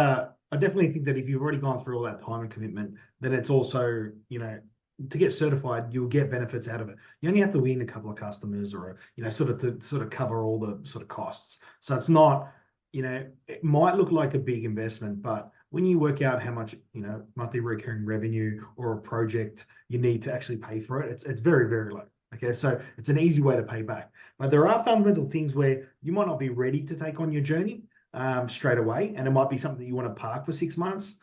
I definitely think that if you've already gone through all that time and commitment, then it's also, to get certified, you'll get benefits out of it. You only have to win a couple of customers or, sort of cover all the sort of costs. So it's not, it might look like a big investment, but when you work out how much, monthly recurring revenue or a project you need to actually pay for it, it's very, very low. Okay, so it's an easy way to pay back. But there are fundamental things where you might not be ready to take on your journey straight away, and it might be something that you want to park for 6 months.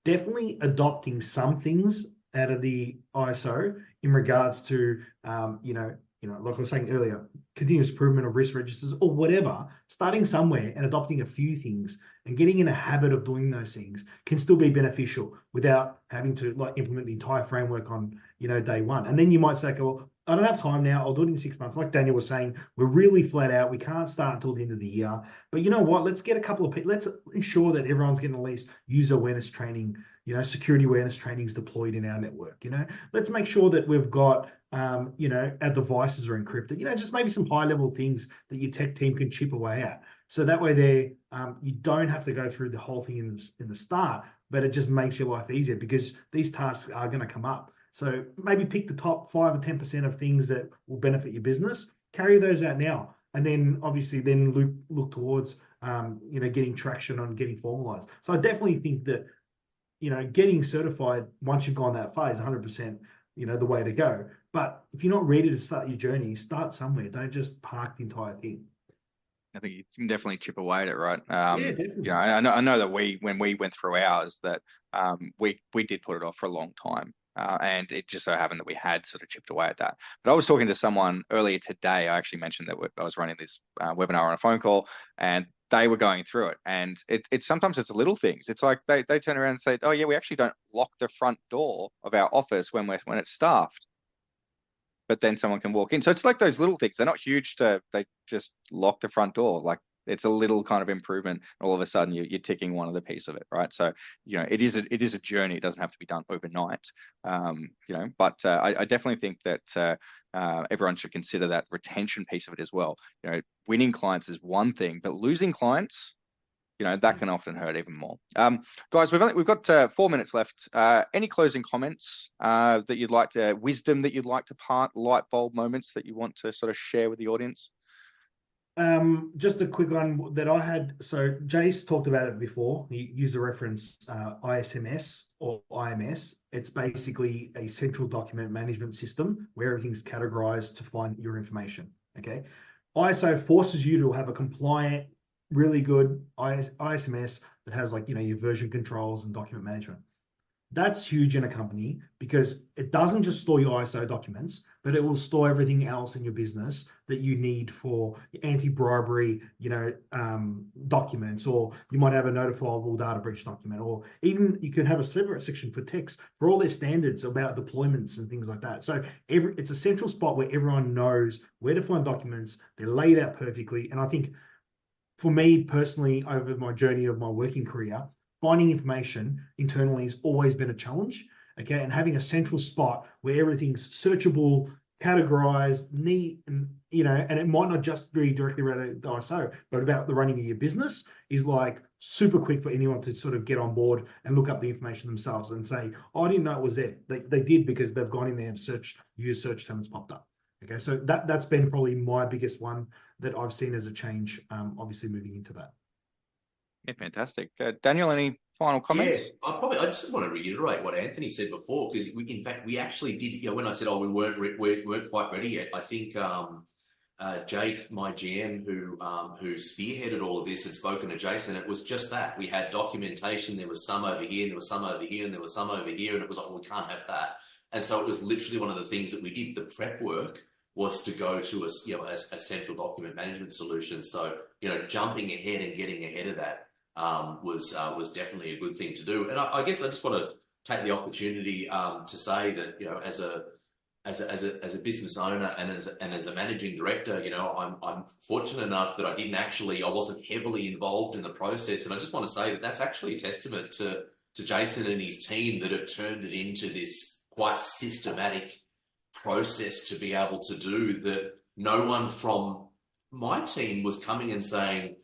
Definitely adopting some things out of the ISO in regards to, like I was saying earlier, continuous improvement of risk registers or whatever, starting somewhere and adopting a few things and getting in a habit of doing those things can still be beneficial without having to implement the entire framework on, day one. And then you might say, well, I don't have time now. I'll do it in 6 months. Like Daniel was saying, we're really flat out. We can't start until the end of the year. But you know what? Let's get a couple of people. Let's ensure that everyone's getting at least user awareness training, security awareness trainings deployed in our network. Let's make sure that we've got, our devices are encrypted. Just maybe some high level things that your tech team can chip away at. So that way you don't have to go through the whole thing in the start, but it just makes your life easier because these tasks are going to come up. So maybe pick the top 5 or 10% of things that will benefit your business, carry those out now, and then obviously look towards, getting traction on getting formalized. So I definitely think that, getting certified once you've gone that far is 100%, the way to go. But if you're not ready to start your journey, start somewhere. Don't just park the entire thing.
I think you can definitely chip away at it, right?
Yeah, definitely.
I know that when we went through ours, that we did put it off for a long time. And it just so happened that we had sort of chipped away at that. But I was talking to someone earlier today. I actually mentioned that I was running this webinar on a phone call, and they were going through it. And it's sometimes it's little things. It's like they turn around and say, "Oh yeah, we actually don't lock the front door of our office when it's staffed." but then someone can walk in. So it's like those little things. They're not huge they just lock the front door. Like it's a little kind of improvement. All of a sudden you're ticking one other piece of it, right? So, it is a journey. It doesn't have to be done overnight, but I definitely think that everyone should consider that retention piece of it as well. Winning clients is one thing, but losing clients, that can often hurt even more. Guys, we've got 4 minutes left. Any closing comments that you'd like to, wisdom that you'd like to part, light bulb moments that you want to sort of share with the audience?
Just a quick one that I had. So Jace talked about it before. He used the reference ISMS or IMS. It's basically a central document management system where everything's categorized to find your information. Okay. ISO forces you to have a compliant, really good ISMS that has your version controls and document management. That's huge in a company because it doesn't just store your ISO documents, but it will store everything else in your business that you need for anti-bribery, documents, or you might have a notifiable data breach document, or even you can have a separate section for text for all their standards about deployments and things like that. So it's a central spot where everyone knows where to find documents. They're laid out perfectly. And I think for me personally, over my journey of my working career, finding information internally has always been a challenge. Okay, and having a central spot where everything's searchable, categorized, neat, and and it might not just be directly related to ISO, but about the running of your business is like super quick for anyone to sort of get on board and look up the information themselves and say, "Oh, I didn't know it was there." They did because they've gone in there and used search terms popped up. Okay, so that's been probably my biggest one that I've seen as a change. Obviously, moving into that.
Yeah, fantastic. Daniel, any final comments?
Yeah, I just want to reiterate what Anthony said before, because in fact we actually did. When I said, "Oh, we weren't quite ready yet," I think Jake, my GM, who spearheaded all of this, had spoken to Jason. It was just that we had documentation. There was some over here, and there was some over here, and there was some over here, and it was like, well, we can't have that. And so it was literally one of the things that we did. The prep work was to go to a central document management solution. So jumping ahead and getting ahead of that was definitely a good thing to do. And I guess I just want to take the opportunity to say that as a business owner and as a managing director, I'm fortunate enough that I wasn't heavily involved in the process. And I just want to say that that's actually a testament to Jason and his team that have turned it into this quite systematic process to be able to do that. No one from my team was coming and saying,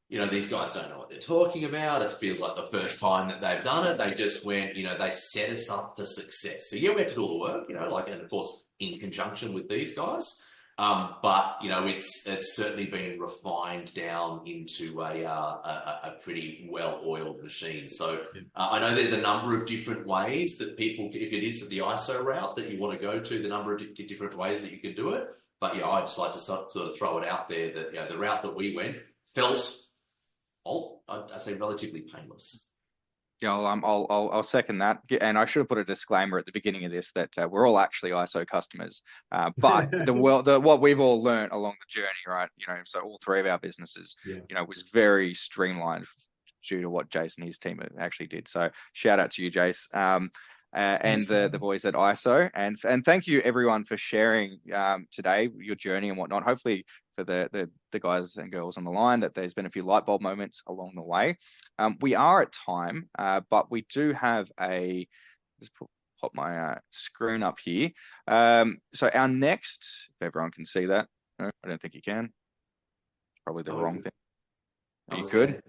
these guys don't know what they're talking about. It feels like the first time that they've done it. They just went, they set us up for success. So yeah, we had to do all the work, and of course in conjunction with these guys. But it's certainly been refined down into a pretty well-oiled machine. So I know there's a number of different ways that people, if it is the ISO route that you want to go to, the number of different ways that you could do it. But I'd just like to sort of throw it out there that the route that we went felt, I'd say, relatively painless.
Yeah, I'll second that. And I should have put a disclaimer at the beginning of this that we're all actually ISO customers. But what we've all learned along the journey, right? So all three of our businesses, was very streamlined due to what Jason and his team actually did. So shout out to you, Jace, and the boys at ISO, and thank you everyone for sharing today your journey and whatnot. Hopefully for the guys and girls on the line that there's been a few light bulb moments along the way. We are at time, but we do have just pop my screen up here. So our next, if everyone can see that, no, I don't think you can. Probably the wrong thing. Are you good?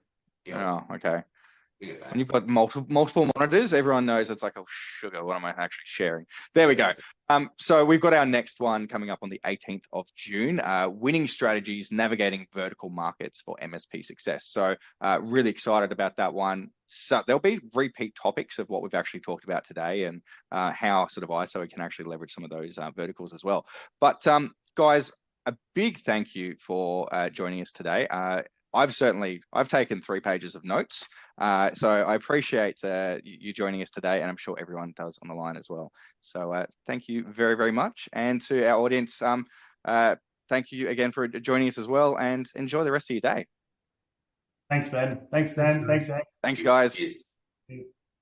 Yeah. Oh, okay. When you've got multiple monitors, everyone knows it's like, oh, sugar, what am I actually sharing? There we go. So we've got our next one coming up on the 18th of June, winning strategies, navigating vertical markets for MSP success. So really excited about that one. So there'll be repeat topics of what we've actually talked about today and how sort of ISO can actually leverage some of those verticals as well. But guys, a big thank you for joining us today. I've taken 3 pages of notes. So I appreciate you joining us today, and I'm sure everyone does on the line as well. So thank you very, very much. And to our audience, thank you again for joining us as well, and enjoy the rest of your day.
Thanks, Ben. Thanks, Dan. Thanks, Hank.
Thanks, guys.
Cheers.